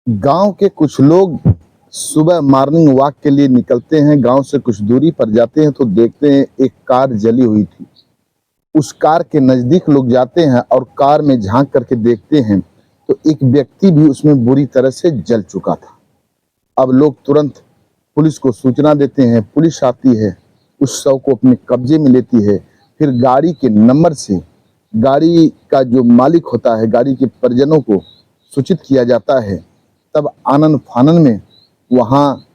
गांव के कुछ लोग सुबह मॉर्निंग वॉक के लिए निकलते हैं। गांव से कुछ दूरी पर जाते हैं तो देखते हैं एक कार जली हुई थी। उस कार के नजदीक लोग जाते हैं और कार में झांक करके देखते हैं तो एक व्यक्ति भी उसमें बुरी तरह से जल चुका था। अब लोग तुरंत पुलिस को सूचना देते हैं। पुलिस आती है, उस शव को अपने कब्जे में लेती है। फिर गाड़ी के नंबर से गाड़ी का जो मालिक होता है, गाड़ी के परिजनों को सूचित किया जाता है। तब आनन फानन में वहाँ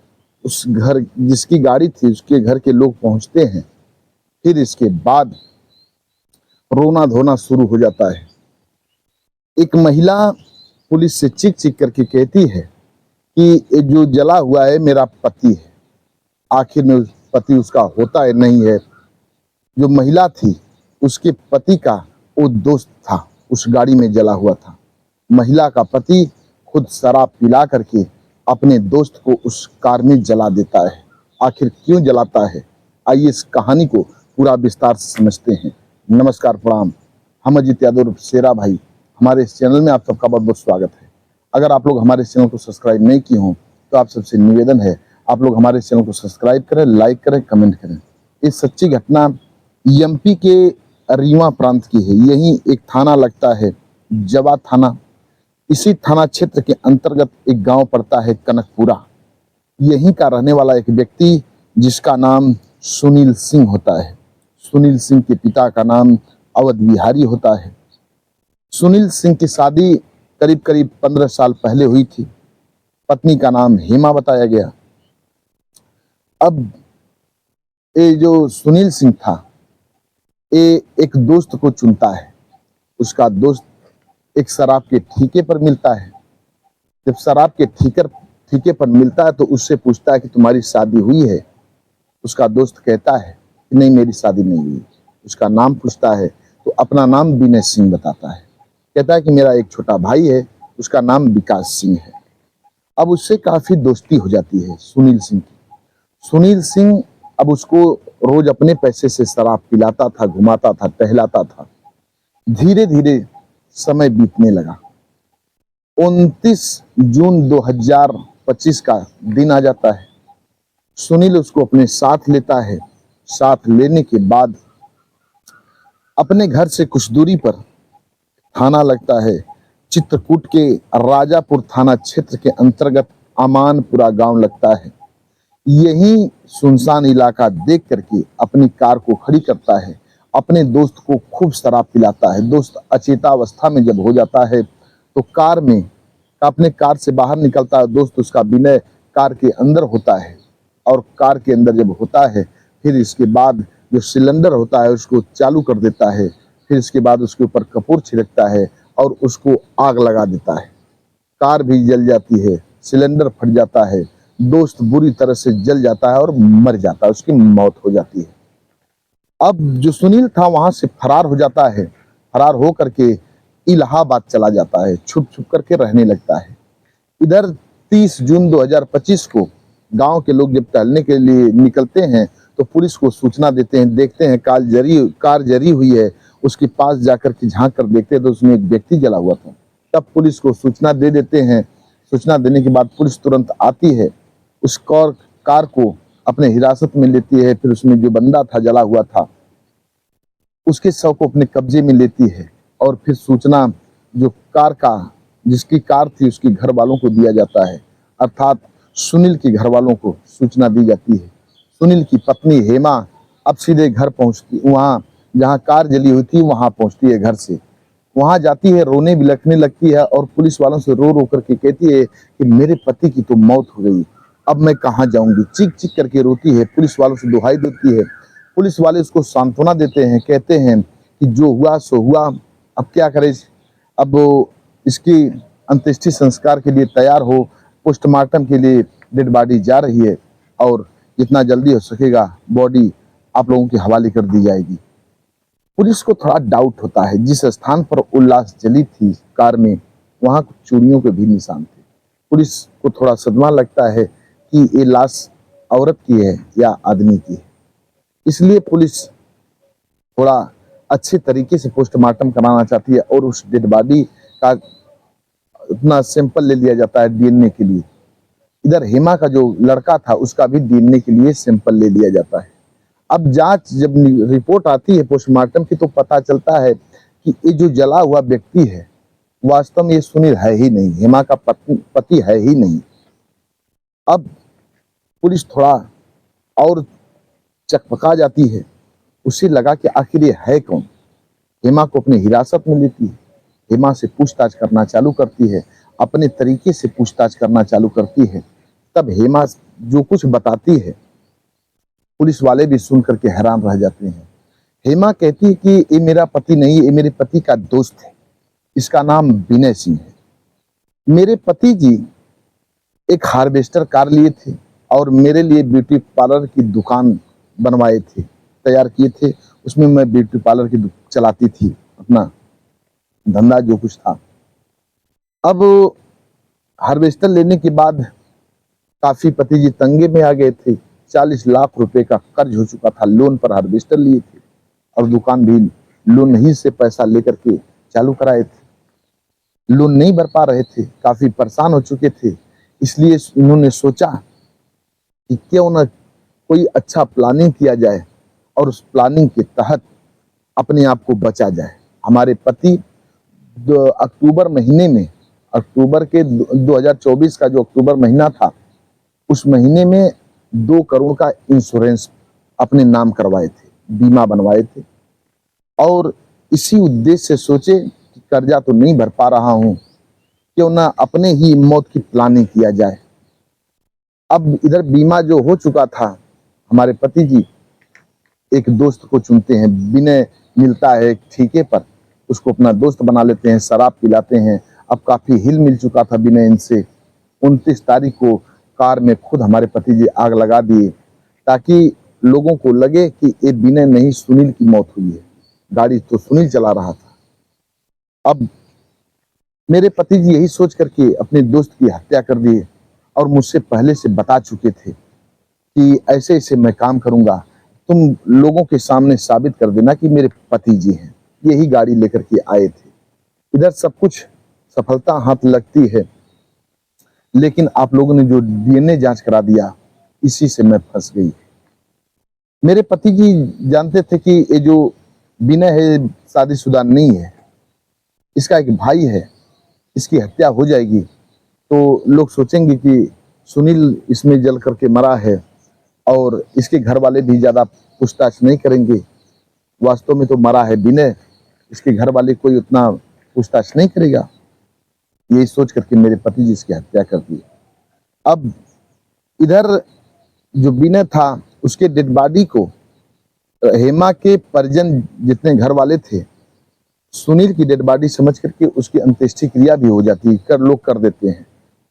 उस घर जिसकी गाड़ी थी उसके घर के लोग पहुंचते हैं। फिर इसके बाद रोना धोना शुरू हो जाता है। एक महिला पुलिस से चीख चीख करके कहती है कि ये जो जला हुआ है मेरा पति है। आखिर में पति उसका होता है नहीं है। जो महिला थी उसके पति का वो दोस्त था, उस गाड़ी में जला हुआ था। महिला का पति खुद शराब पिला करके अपने दोस्त को उस कार में जला देता है। आखिर क्यों जलाता है, आइए इस कहानी को पूरा विस्तार से समझते हैं। नमस्कार, प्रणाम। हम अजित यादव शेरा भाई, हमारे इस चैनल में आप सबका बहुत बहुत स्वागत है। अगर आप लोग हमारे चैनल को सब्सक्राइब नहीं किए हों तो आप सबसे निवेदन है आप लोग हमारे चैनल को सब्सक्राइब करें, लाइक करें, कमेंट करें। इस सच्ची घटना एमपी के रीवा प्रांत की है। यही एक थाना लगता है, जवा थाना। इसी थाना क्षेत्र के अंतर्गत एक गांव पड़ता है कनकपुरा। यहीं का रहने वाला एक व्यक्ति जिसका नाम सुनील सिंह होता है। सुनील सिंह के पिता का नाम अवध बिहारी होता है। सुनील सिंह की शादी करीब करीब 15 साल पहले हुई थी। पत्नी का नाम हेमा बताया गया। अब ये जो सुनील सिंह था, ये एक दोस्त को चुनता है। उसका दोस्त एक शराब के ठेके पर मिलता है। जब शराब के ठेके पर मिलता है तो उससे पूछता है कि तुम्हारी शादी हुई है। उसका दोस्त कहता है कि नहीं, मेरी शादी नहीं हुई। उसका नाम पूछता है तो अपना नाम विनय सिंह बताता है। कहता है कि मेरा एक छोटा भाई है, उसका नाम विकास सिंह है। अब उससे काफी दोस्ती हो जाती है सुनील सिंह की। सुनील सिंह अब उसको रोज अपने पैसे से शराब पिलाता था, घुमाता था, टहलाता था। धीरे धीरे समय बीतने लगा। 29 जून 2025 का दिन आ जाता है। सुनील उसको अपने साथ लेता है। साथ लेने के बाद अपने घर से कुछ दूरी पर थाना लगता है, चित्रकूट के राजापुर थाना क्षेत्र के अंतर्गत अमानपुरा गांव लगता है। यही सुनसान इलाका देख करके अपनी कार को खड़ी करता है। अपने दोस्त को खूब शराब पिलाता है। दोस्त अचेतावस्था में जब हो जाता है तो अपने कार से बाहर निकलता है। दोस्त उसका विनय कार के अंदर होता है और कार के अंदर जब होता है फिर इसके बाद जो सिलेंडर होता है उसको चालू कर देता है। फिर इसके बाद उसके ऊपर कपूर छिड़कता है और उसको आग लगा देता है। कार भी जल जाती है, सिलेंडर फट जाता है, दोस्त बुरी तरह से जल जाता है और मर जाता है, उसकी मौत हो जाती है। अब जो सुनील था वहां से फरार हो जाता है। फरार हो करके इलाहाबाद चला जाता है, छुप छुप करके रहने लगता है। इधर 30 जून 2025 को गांव के लोग जब टहलने के लिए निकलते हैं तो पुलिस को सूचना देते हैं। देखते हैं कार जरी हुई है। उसके पास जाकर के झांक कर देखते हैं तो उसमें एक व्यक्ति जला हुआ था। तब पुलिस को सूचना दे देते हैं। सूचना देने के बाद पुलिस तुरंत आती है, उस कार को अपने हिरासत में लेती है। फिर उसमें जो बंदा था जला हुआ था उसके शव को अपने कब्जे में लेती है और फिर सूचना जो जिसकी कार थी उसके घर वालों को दिया जाता है, अर्थात सुनील के घर वालों को सूचना दी जाती है। सुनील की पत्नी हेमा अब सीधे घर पहुंचती, वहां जहां कार जली हुई थी वहां पहुंचती है। घर से वहां जाती है, रोने बिलखने लगती है और पुलिस वालों से रो रो करके कहती है कि मेरे पति की तो मौत हो गई, अब मैं कहाँ जाऊंगी। चीख चीख करके रोती है, पुलिस वालों से दुहाई देती है। पुलिस वाले उसको सांत्वना देते हैं, कहते हैं कि जो हुआ सो हुआ, अब क्या करें। अब इसकी अंत्येष्टि संस्कार के लिए तैयार हो, पोस्टमार्टम के लिए डेड बॉडी जा रही है और जितना जल्दी हो सकेगा बॉडी आप लोगों के हवाले कर दी जाएगी। पुलिस को थोड़ा डाउट होता है, जिस स्थान पर उल्लास जली थी कार में वहां कुछ चूड़ियों के भी निशान थे। पुलिस को थोड़ा सदमा लगता है कि ये लाश औरत की है या आदमी की है। इसलिए पुलिस थोड़ा अच्छे तरीके से पोस्टमार्टम कराना चाहती है और उस डेड बॉडी का अपना सैंपल ले लिया जाता है डीएनए के लिए। इधर हेमा का जो लड़का था उसका भी डीएनए के लिए सैंपल ले लिया जाता है। अब जांच जब रिपोर्ट आती है पोस्टमार्टम की तो पता चलता है कि ये जो जला हुआ व्यक्ति है वास्तव में ये सुनील है ही नहीं, हेमा का पति है ही नहीं। अब पुलिस थोड़ा और चकपका जाती है, उसे लगा कि आखिर ये है कौन। हेमा को अपनी हिरासत में लेती है, हेमा से पूछताछ करना चालू करती है, अपने तरीके से पूछताछ करना चालू करती है। तब हेमा जो कुछ बताती है पुलिस वाले भी सुन करके हैरान रह जाते हैं। हेमा कहती है कि ये मेरा पति नहीं, ये मेरे पति का दोस्त है, इसका नाम विनय सिंह है। मेरे पति जी एक हार्वेस्टर कार लिए थे और मेरे लिए ब्यूटी पार्लर की दुकान बनवाए थे, तैयार किए थे। उसमें मैं ब्यूटी पार्लर की चलाती थी, अपना धंधा जो कुछ था। अब हार्वेस्टर लेने के बाद काफी पति जी तंगे में आ गए थे। 40 लाख रुपए का कर्ज हो चुका था, लोन पर हार्वेस्टर लिए थे और दुकान भी लोन ही से पैसा लेकर के चालू कराए थे। लोन नहीं भर पा रहे थे, काफी परेशान हो चुके थे। इसलिए इन्होंने सोचा कि क्यों ना कोई अच्छा प्लानिंग किया जाए और उस प्लानिंग के तहत अपने आप को बचा जाए। हमारे पति अक्टूबर महीने में, अक्टूबर के 2024 का जो अक्टूबर महीना था, उस महीने में 2 करोड़ का इंश्योरेंस अपने नाम करवाए थे, बीमा बनवाए थे और इसी उद्देश्य से सोचे कि कर्जा तो नहीं भर पा रहा हूं, क्यों ना अपने ही मौत की प्लानिंग किया जाए। अब इधर बीमा जो हो चुका था, हमारे पति जी एक दोस्त को चुनते हैं, विनय मिलता है ठेके पर, उसको अपना दोस्त बना लेते हैं, शराब पिलाते हैं। अब काफी हिल मिल चुका था विनय इनसे। 29 तारीख को कार में खुद हमारे पति जी आग लगा दिए ताकि लोगों को लगे कि ये विनय नहीं सुनील की मौत हुई है। गाड़ी तो सुनील चला रहा था। अब मेरे पति जी यही सोच करके अपने दोस्त की हत्या कर दिए और मुझसे पहले से बता चुके थे कि ऐसे ऐसे मैं काम करूंगा, तुम लोगों के सामने साबित कर देना कि मेरे पति जी हैं। यही गाड़ी लेकर के आए थे। इधर सब कुछ सफलता हाथ लगती है, लेकिन आप लोगों ने जो डीएनए जांच करा दिया, इसी से मैं फंस गई। मेरे पति जी जानते थे कि ये जो विनय है शादीशुदा नहीं है, इसका एक भाई है, इसकी हत्या हो जाएगी तो लोग सोचेंगे कि सुनील इसमें जल करके मरा है और इसके घर वाले भी ज्यादा पूछताछ नहीं करेंगे। वास्तव में तो मरा है विनय, इसके घर वाले कोई उतना पूछताछ नहीं करेगा। यही सोच करके मेरे पति जी इसकी हत्या कर दी। अब इधर जो विनय था उसके डेड बॉडी को हेमा के परिजन जितने घर वाले थे, सुनील की डेड बॉडी समझ करके उसकी अंत्येष्टि क्रिया भी हो जाती है, लोग कर देते हैं।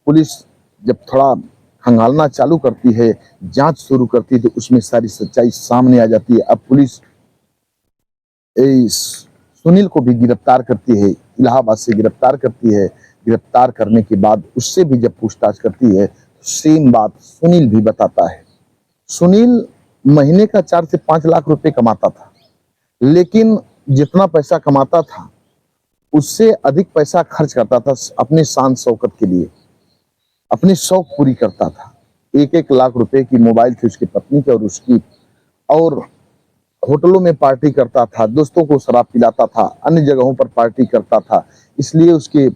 पुलिस जब थोड़ा खंगालना चालू करती है, जांच शुरू करती है, तो उसमें सारी सच्चाई सामने आ जाती है। अब पुलिस सुनील को भी गिरफ्तार करती है, इलाहाबाद से गिरफ्तार करती है। गिरफ्तार करने के बाद उससे भी जब पूछताछ करती है, सेम बात सुनील भी बताता है। सुनील महीने का 4 से 5 लाख रुपए कमाता था, लेकिन जितना पैसा कमाता था उससे अधिक पैसा खर्च करता था अपने शान शौकत के लिए, अपनी शौक पूरी करता था। 1-1 लाख रुपए की मोबाइल थी उसकी पत्नी की और उसकी, और होटलों में पार्टी करता था, दोस्तों को शराब पिलाता था, अन्य जगहों पर पार्टी करता था। इसलिए उसके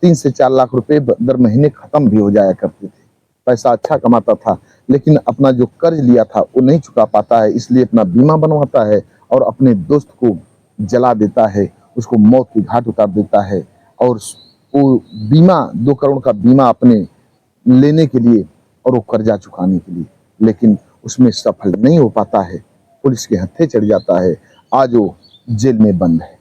3 से 4 लाख रुपए दर महीने खत्म भी हो जाया करते थे। पैसा अच्छा कमाता था, लेकिन अपना जो कर्ज लिया था वो नहीं चुका पाता है, इसलिए अपना बीमा बनवाता है और अपने दोस्त को जला देता है, उसको मौत की घाट उतार देता है। और वो बीमा 2 करोड़ का बीमा अपने लेने के लिए और वो कर्जा चुकाने के लिए, लेकिन उसमें सफल नहीं हो पाता है। पुलिस के हत्थे चढ़ जाता है, आज वो जेल में बंद है।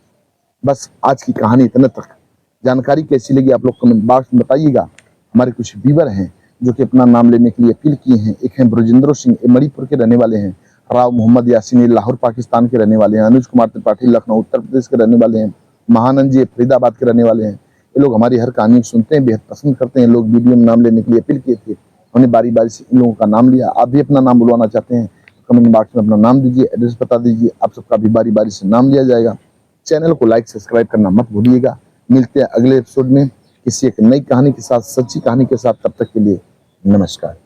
बस आज की कहानी इतना तक। जानकारी कैसी लगी आप लोग कमेंट बॉक्स में बताइएगा। हमारे कुछ व्यूअर हैं जो कि अपना नाम लेने के लिए अपील किए हैं। एक हैं ब्रजेंद्र सिंह, मणिपुर के रहने वाले हैं। राव मोहम्मद यासीन लाहौर पाकिस्तान के रहने वाले हैं। अनुज कुमार त्रिपाठी लखनऊ उत्तर प्रदेश के रहने वाले हैं। महानंद जी फरीदाबाद के रहने वाले हैं। ये लोग हमारी हर कहानी सुनते हैं, बेहद पसंद करते हैं। लोग वीडियो में नाम लेने के लिए अपील किए थे, हमने बारी बारी से इन लोगों का नाम लिया। आप भी अपना नाम बुलवाना चाहते हैं, कमेंट बॉक्स में अपना नाम दीजिए, एड्रेस बता दीजिए, आप सबका भी बारी बारी से नाम लिया जाएगा। चैनल को लाइक सब्सक्राइब करना मत भूलिएगा। मिलते हैं अगले एपिसोड में। किसी एक नई कहानी के साथ, सच्ची कहानी के साथ, तब तक के लिए नमस्कार।